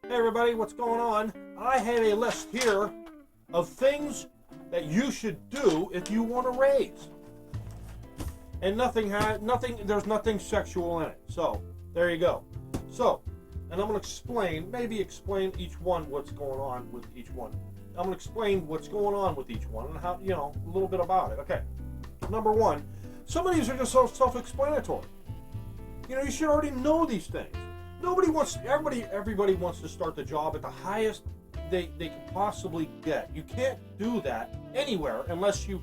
Hey everybody, what's going on? I have a list here of things that you should do if you want to raise. And there's nothing sexual in it. So, there you go. So, and I'm going to maybe explain each one, what's going on with each one. I'm going to explain what's going on with each one and how, a little bit about it. Okay. Number one, some of these are just so self-explanatory. You should already know these things. Everybody wants to start the job at the highest they can possibly get. You can't do that anywhere unless you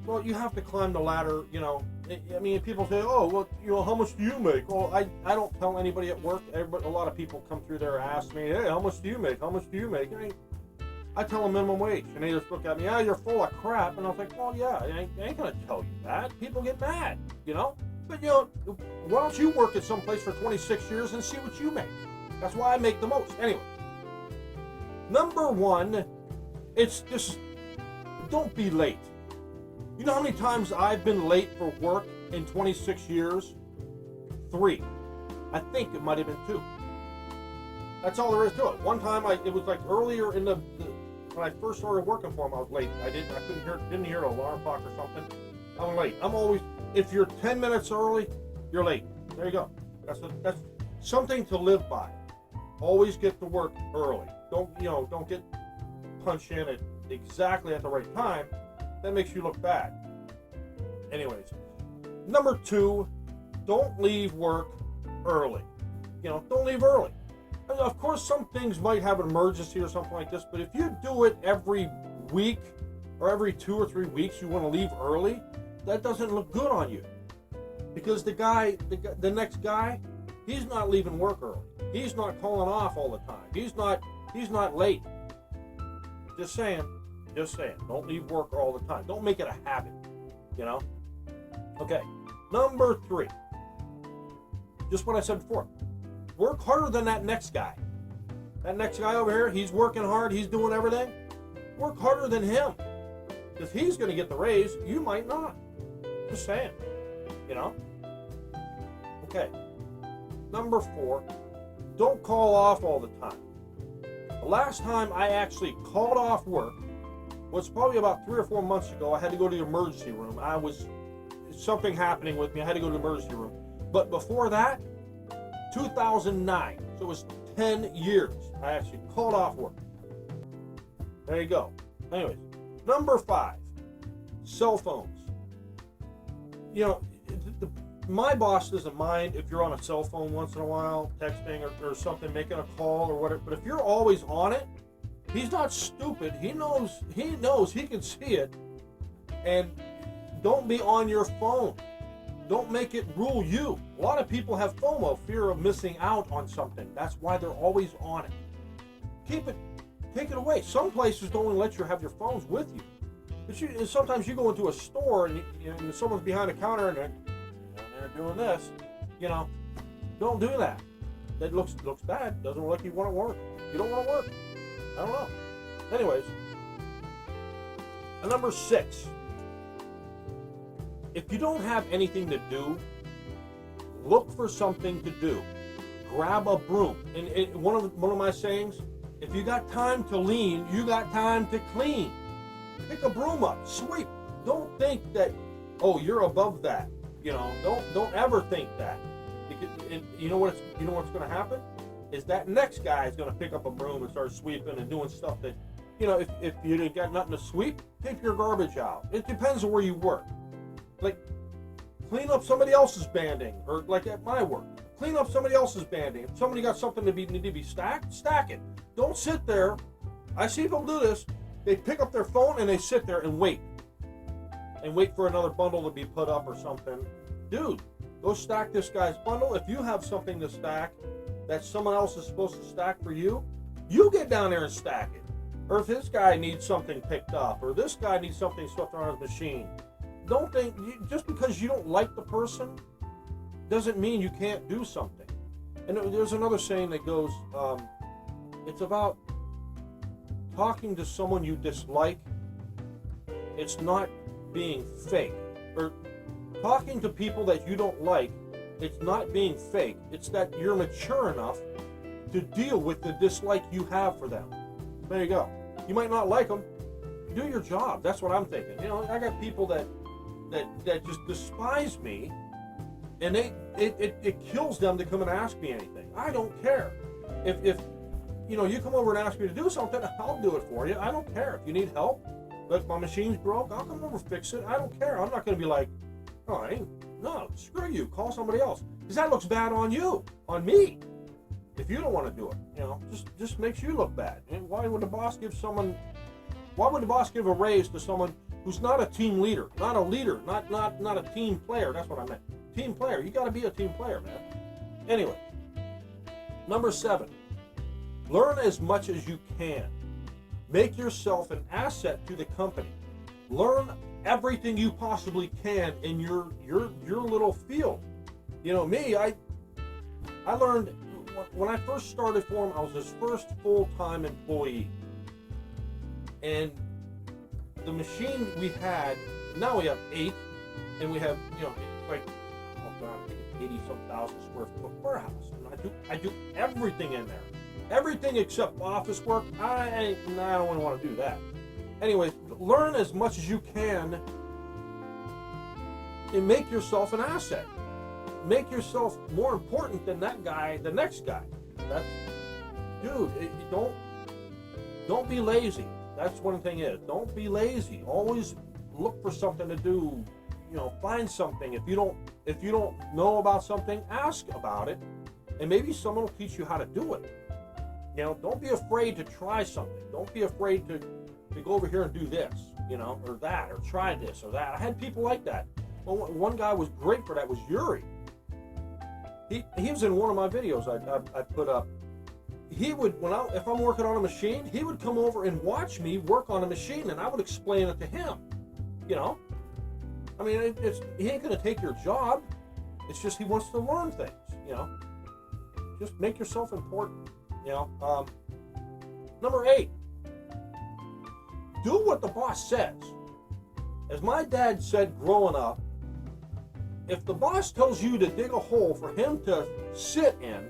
have to climb the ladder, people say, oh, well, how much do you make? Well, I don't tell anybody at work. A lot of people come through there and ask me, hey, how much do you make? How much do you make? I tell them minimum wage, and they just look at me, you're full of crap. And I was like, well, yeah, I ain't going to tell you that. People get mad, But, why don't you work at some place for 26 years and see what you make? That's why I make the most. Anyway, number one, it's just, don't be late. You know how many times I've been late for work in 26 years? 3. I think it might have been 2. That's all there is to it. One time, it was like earlier in when I first started working for him, I was late. I didn't hear an alarm clock or something. I'm late. I'm always, if you're 10 minutes early, you're late. There you go. That's something to live by. Always get to work early. Don't get punched in exactly at the right time. That makes you look bad. Anyways, number 2, don't leave work early. Don't leave early. Of course, some things might have an emergency or something like this, but if you do it every week or every 2 or 3 weeks, you want to leave early, that doesn't look good on you. Because the next guy, he's not leaving work early. He's not calling off all the time. He's not late. Just saying. Don't leave work all the time. Don't make it a habit, Okay. Number 3. Just what I said before. Work harder than that next guy. That next guy over here, he's working hard. He's doing everything. Work harder than him. Because he's going to get the raise. You might not. Just saying. Okay. Number 4. Don't call off all the time. The last time I actually called off work was probably about 3 or 4 months ago. I had to go to the emergency room. Something happening with me. I had to go to the emergency room. But before that, 2009. So it was 10 years. I actually called off work. There you go. Anyways, number 5, cell phones. My boss doesn't mind if you're on a cell phone once in a while, texting or something, making a call or whatever. But if you're always on it, he's not stupid. He knows he can see it. And don't be on your phone. Don't make it rule you. A lot of people have FOMO, fear of missing out on something. That's why they're always on it. Take it away. Some places don't even let you have your phones with you. But sometimes you go into a store and someone's behind the counter and they're doing this. Don't do that. That looks bad. Doesn't look like you want to work. You don't want to work. I don't know. Anyways, number 6. If you don't have anything to do, look for something to do. Grab a broom. And one of my sayings, if you got time to lean, you got time to clean. Pick a broom up, sweep. Don't think that, you're above that. Don't ever think that. Because, you know what's going to happen? Is that next guy is going to pick up a broom and start sweeping and doing stuff that, if you didn't got nothing to sweep, take your garbage out. It depends on where you work. Like, clean up somebody else's banding, or like at my work, clean up somebody else's banding. If somebody got something need to be stacked, stack it. Don't sit there. I see people do this. They pick up their phone and they sit there and wait for another bundle to be put up or something. Dude, go stack this guy's bundle. If you have something to stack that someone else is supposed to stack for you, you get down there and stack it. Or if this guy needs something picked up, or this guy needs something swept around his machine, don't think, just because you don't like the person doesn't mean you can't do something. And there's another saying that goes, it's about talking to someone you dislike. It's not being fake. Or talking to people that you don't like, it's not being fake. It's that you're mature enough to deal with the dislike you have for them. There you go. You might not like them. Do your job. That's what I'm thinking. You know, I got people that just despise me, and it kills them to come and ask me anything. I don't care. If you know, you come over and ask me to do something, I'll do it for you. I don't care. If you need help, like my machine's broke, I'll come over and fix it. I don't care. I'm not going to be like, oh, no, screw you. Call somebody else. Because that looks bad on you, on me. If you don't want to do it, you know, just makes you look bad. And why would the boss give a raise to someone who's not a team leader, not a team player? That's what I meant. Team player. You got to be a team player, man. Anyway, number 7, learn as much as you can. Make yourself an asset to the company. Learn everything you possibly can in your little field. You know, me, I learned when I first started for him, I was his first full-time employee. And the machine we had, now we have 8, and we have, you know, it's like, oh God, 80-some thousand square foot warehouse. And I do everything in there. Everything except office work. I don't want to do that. Anyway, learn as much as you can and make yourself an asset. Make yourself more important than that guy, the next guy. Don't be lazy. That's one thing is, don't be lazy. Always look for something to do. You know, find something. If you don't know about something, ask about it, and maybe someone will teach you how to do it. You know, don't be afraid to try something. Don't be afraid to go over here and do this, you know, or that, or try this or that. I had people like that. Well, one guy was great for that, was Yuri. He was in one of my videos I put up. He would, if I'm working on a machine, he would come over and watch me work on a machine, and I would explain it to him. You know, I mean, he ain't gonna take your job. It's just he wants to learn things. You know, just make yourself important. You know, number 8, do what the boss says. As my dad said growing up, if the boss tells you to dig a hole for him to sit in,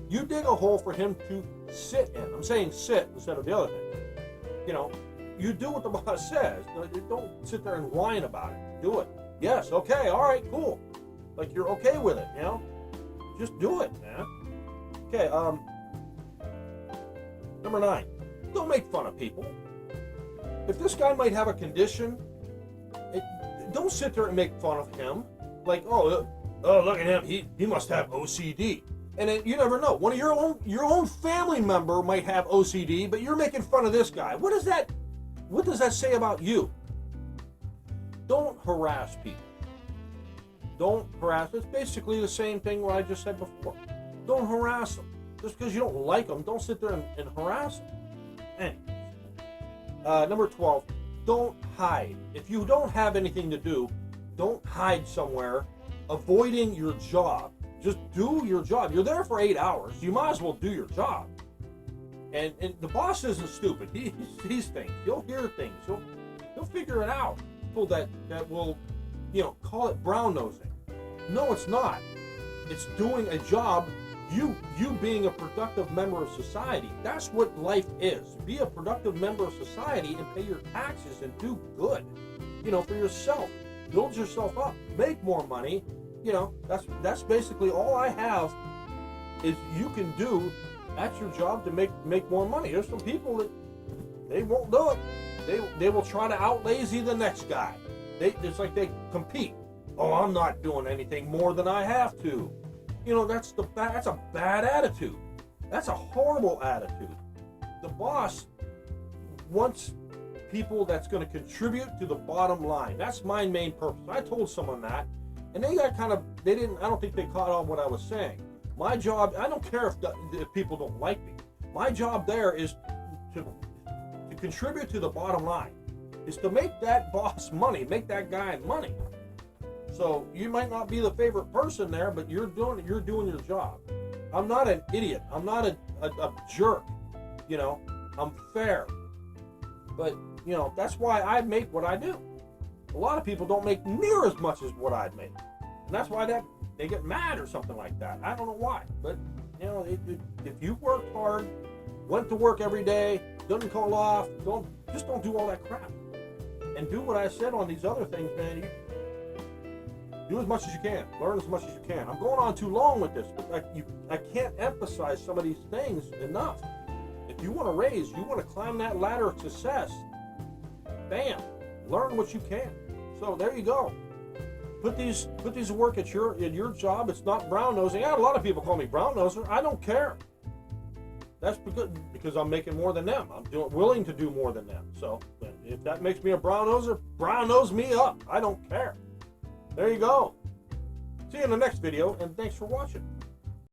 you dig a hole for him to sit in. I'm saying sit instead of the other thing. You know, you do what the boss says. Don't sit there and whine about it. Do it. Yes, okay, all right, cool. Like you're okay with it, you know? Just do it, man. Okay, number 9, don't make fun of people. If this guy might have a condition, don't sit there and make fun of him. Like, oh, look at him. He must have OCD. And you never know. One of your own family member might have OCD, but you're making fun of this guy. What does that say about you? Don't harass people. Don't harass. It's basically the same thing what I just said before. Don't harass them. Just because you don't like them, don't sit there and harass them. Anyways. Number 12, don't hide. If you don't have anything to do, don't hide somewhere avoiding your job. Just do your job. You're there for 8 hours. You might as well do your job. And the boss isn't stupid. He sees things. He'll hear things. He'll figure it out. People that will, you know, call it brown nosing. No, it's not. It's doing a job. You being a productive member of society. That's what life is. Be a productive member of society and pay your taxes and do good. You know, for yourself. Build yourself up. Make more money. You know, that's basically all I have is you can do. That's your job to make more money. There's some people that they won't do it. They will try to out-lazy the next guy. It's like they compete. Oh, I'm not doing anything more than I have to. You know, that's a bad attitude. That's a horrible attitude. The boss wants people that's going to contribute to the bottom line. That's my main purpose. I told someone that, and they got I don't think they caught on what I was saying. My job, I don't care if people don't like me. My job there is to contribute to the bottom line, is to make that boss money, make that guy money. So you might not be the favorite person there, but you're doing your job. I'm not an idiot. I'm not a jerk. You know, I'm fair. But, you know, that's why I make what I do. A lot of people don't make near as much as what I'd make. And that's why they get mad or something like that. I don't know why. But, You know, if you worked hard, went to work every day, doesn't call off, don't do all that crap. And do what I said on these other things, man. You do as much as you can. Learn as much as you can. I'm going on too long with this, but I can't emphasize some of these things enough. If you want to raise, you want to climb that ladder of success, bam, learn what you can. So there you go. Put these to work in your job. It's not brown nosing. A lot of people call me brown noser. I don't care. That's because I'm making more than them. I'm willing to do more than them. So if that makes me a brown noser, brown nose me up. I don't care. There you go. See you in the next video, and thanks for watching.